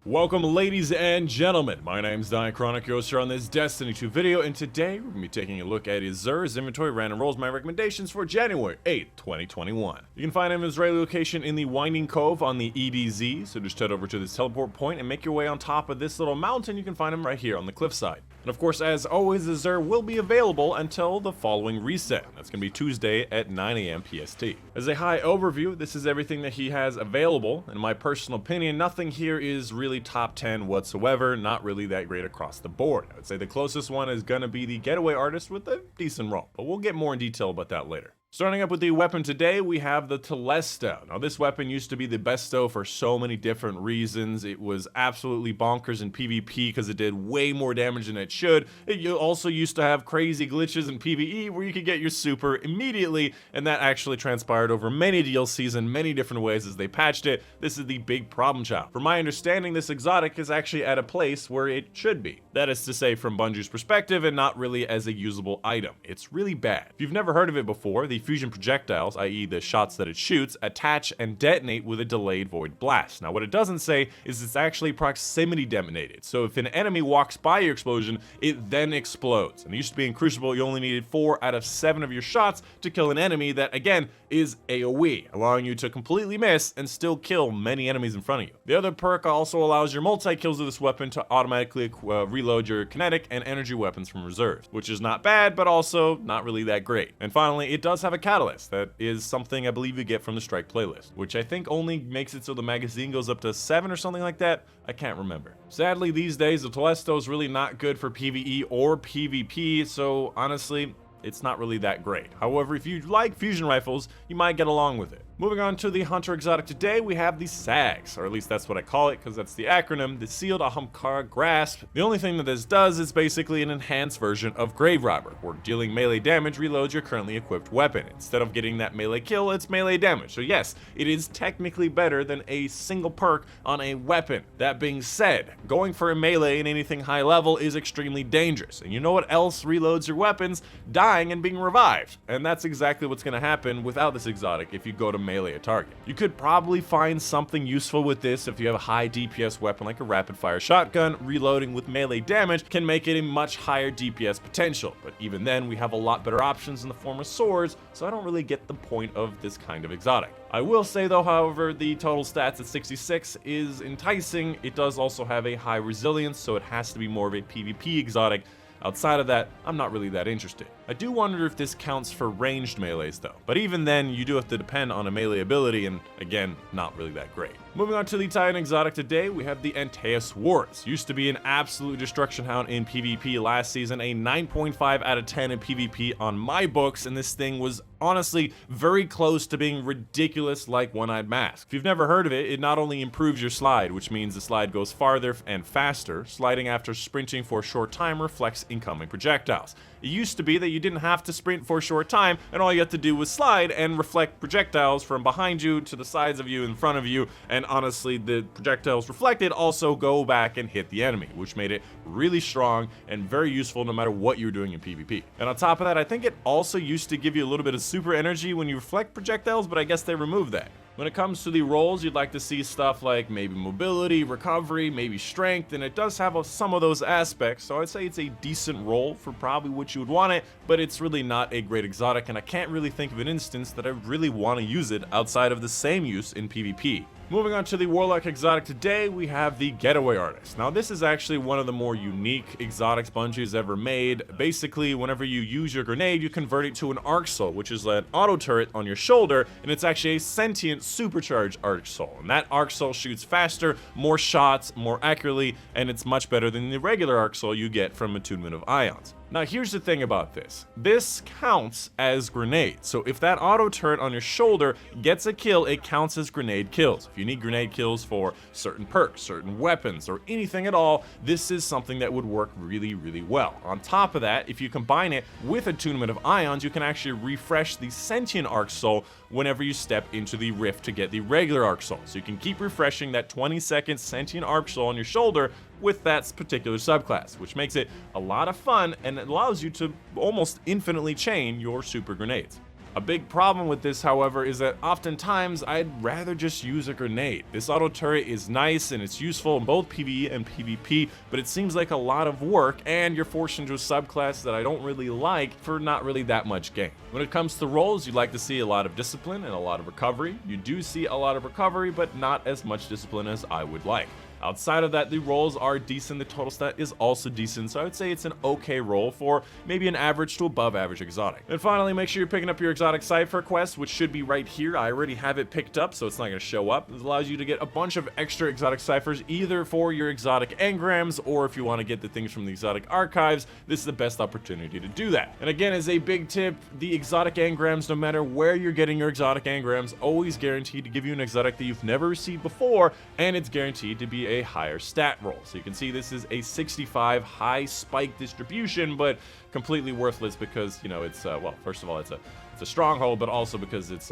Welcome ladies and gentlemen, my name's Dychronic, your host here on this Destiny 2 video, and today we're going to be taking a look at Azur's inventory random rolls, my recommendations for January 8th, 2021. You can find him in his regular location in the Winding Cove on the EDZ, so just head over to this teleport point and make your way on top of this little mountain. You can find him right here on the cliffside. And of course, as always, Azur will be available until the following reset. That's going to be Tuesday at 9 AM PST. As a high overview, this is everything that he has available. In my personal opinion, nothing here is really top 10 whatsoever, not really that great across the board. I would say the closest one is going to be the Getaway Artist with a decent roll, but we'll get more in detail about that later. Starting up with the weapon today, we have the Telesto. Now this weapon used to be the besto for so many different reasons. It was absolutely bonkers in PvP because it did way more damage than it should. It also used to have crazy glitches in PvE where you could get your super immediately, and that actually transpired over many DLCs in many different ways as they patched it. This is the big problem child. From my understanding, this exotic is actually at a place where it should be. That is to say, from Bungie's perspective, and not really as a usable item. It's really bad. If you've never heard of it before, the fusion projectiles, i.e. the shots that it shoots, attach and detonate with a delayed void blast. Now what it doesn't say is it's actually proximity detonated, so if an enemy walks by your explosion, it then explodes. And it used to be in Crucible, you only needed 4 out of 7 of your shots to kill an enemy that, again, is AoE, allowing you to completely miss and still kill many enemies in front of you. The other perk also allows your multi-kills of this weapon to automatically reload your kinetic and energy weapons from reserves, which is not bad, but also not really that great. And finally, it does have a catalyst. That is something I believe you get from the strike playlist, which I think only makes it so the magazine goes up to 7 or something like that. I can't remember. Sadly, these days, the Telesto is really not good for PvE or PvP, so honestly, it's not really that great. However, if you like fusion rifles, you might get along with it. Moving on to the Hunter exotic today, we have the SAGs, or at least that's what I call it because that's the acronym, the Sealed Ahamkara Grasp. The only thing that this does is basically an enhanced version of Grave Robber, where dealing melee damage reloads your currently equipped weapon. Instead of getting that melee kill, it's melee damage. So yes, it is technically better than a single perk on a weapon. That being said, going for a melee in anything high level is extremely dangerous. And you know what else reloads your weapons? Dying and being revived. And that's exactly what's going to happen without this exotic if you go to melee a target. You could probably find something useful with this if you have a high DPS weapon like a rapid fire shotgun. Reloading with melee damage can make it a much higher DPS potential, but even then we have a lot better options in the form of swords, so I don't really get the point of this kind of exotic. I will say though, however, the total stats at 66 is enticing. It does also have a high resilience, so it has to be more of a PvP exotic. Outside of that, I'm not really that interested. I do wonder if this counts for ranged melees though, but even then you do have to depend on a melee ability, and again, not really that great. Moving on to the Titan exotic today, we have the Antaeus Wards. Used to be an absolute destruction hound in PvP last season, a 9.5 out of 10 in PvP on my books, and this thing was honestly very close to being ridiculous like One-Eyed Mask. If you've never heard of it, it not only improves your slide, which means the slide goes farther and faster. Sliding after sprinting for a short time reflects incoming projectiles. It used to be that you didn't have to sprint for a short time, and all you had to do was slide and reflect projectiles from behind you to the sides of you, in front of you, and honestly, the projectiles reflected also go back and hit the enemy, which made it really strong and very useful no matter what you're doing in PvP. And on top of that, I think it also used to give you a little bit of super energy when you reflect projectiles, but I guess they removed that. When it comes to the rolls, you'd like to see stuff like maybe mobility, recovery, maybe strength, and it does have some of those aspects, so I'd say it's a decent roll for probably what you would want it, but it's really not a great exotic, and I can't really think of an instance that I really want to use it outside of the same use in PvP. Moving on to the Warlock exotic today, we have the Getaway Artist. Now this is actually one of the more unique exotics Bungie's ever made. Basically, whenever you use your grenade, you convert it to an arc soul, which is an auto turret on your shoulder, and it's actually a sentient supercharged arc soul. And that arc soul shoots faster, more shots, more accurately, and it's much better than the regular arc soul you get from Attunement of Ions. Now here's the thing about this. This counts as grenades. So if that auto turret on your shoulder gets a kill, it counts as grenade kills. If you need grenade kills for certain perks, certain weapons, or anything at all, this is something that would work really, really well. On top of that, if you combine it with Attunement of Ions, you can actually refresh the Sentient Arc Soul whenever you step into the rift to get the regular Arc Soul. So you can keep refreshing that 20-second Sentient Arc Soul on your shoulder with that particular subclass, which makes it a lot of fun and it allows you to almost infinitely chain your super grenades. A big problem with this, however, is that oftentimes I'd rather just use a grenade. This auto turret is nice and it's useful in both PvE and PvP, but it seems like a lot of work, and you're forced into a subclass that I don't really like for not really that much gain. When it comes to rolls, you'd like to see a lot of discipline and a lot of recovery. You do see a lot of recovery, but not as much discipline as I would like. Outside of that, the rolls are decent. The total stat is also decent, so I would say it's an okay roll for maybe an average to above average exotic. And finally, make sure you're picking up your exotic Cipher quest, which should be right here. I already have it picked up, so it's not going to show up. This allows you to get a bunch of extra exotic ciphers, either for your exotic engrams, or if you want to get the things from the exotic archives, this is the best opportunity to do that. And again, as a big tip, the exotic engrams, no matter where you're getting your exotic engrams, always guaranteed to give you an exotic that you've never received before, and it's guaranteed to be a higher stat roll. So you can see this is a 65 high spike distribution, but completely worthless because, you know, it's well, first of all, it's a stronghold, but also because its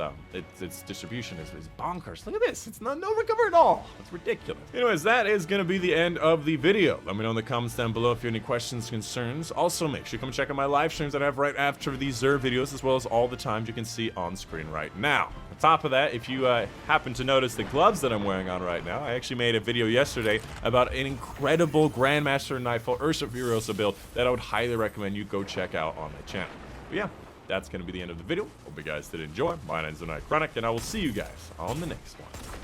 distribution is bonkers. Look at this. It's no recover at all. It's ridiculous. Anyways, that is going to be the end of the video. Let me know in the comments down below if you have any questions, concerns. Also, make sure you come check out my live streams that I have right after these Xur videos, as well as all the times you can see on screen right now. On top of that, if you happen to notice the gloves that I'm wearing on right now, I actually made a video yesterday about an incredible Grandmaster Nightfall Ursa Furiosa build that I would highly recommend you go check out on my channel. But yeah, that's going to be the end of the video. Hope you guys did enjoy. My name's Dychronic, and I will see you guys on the next one.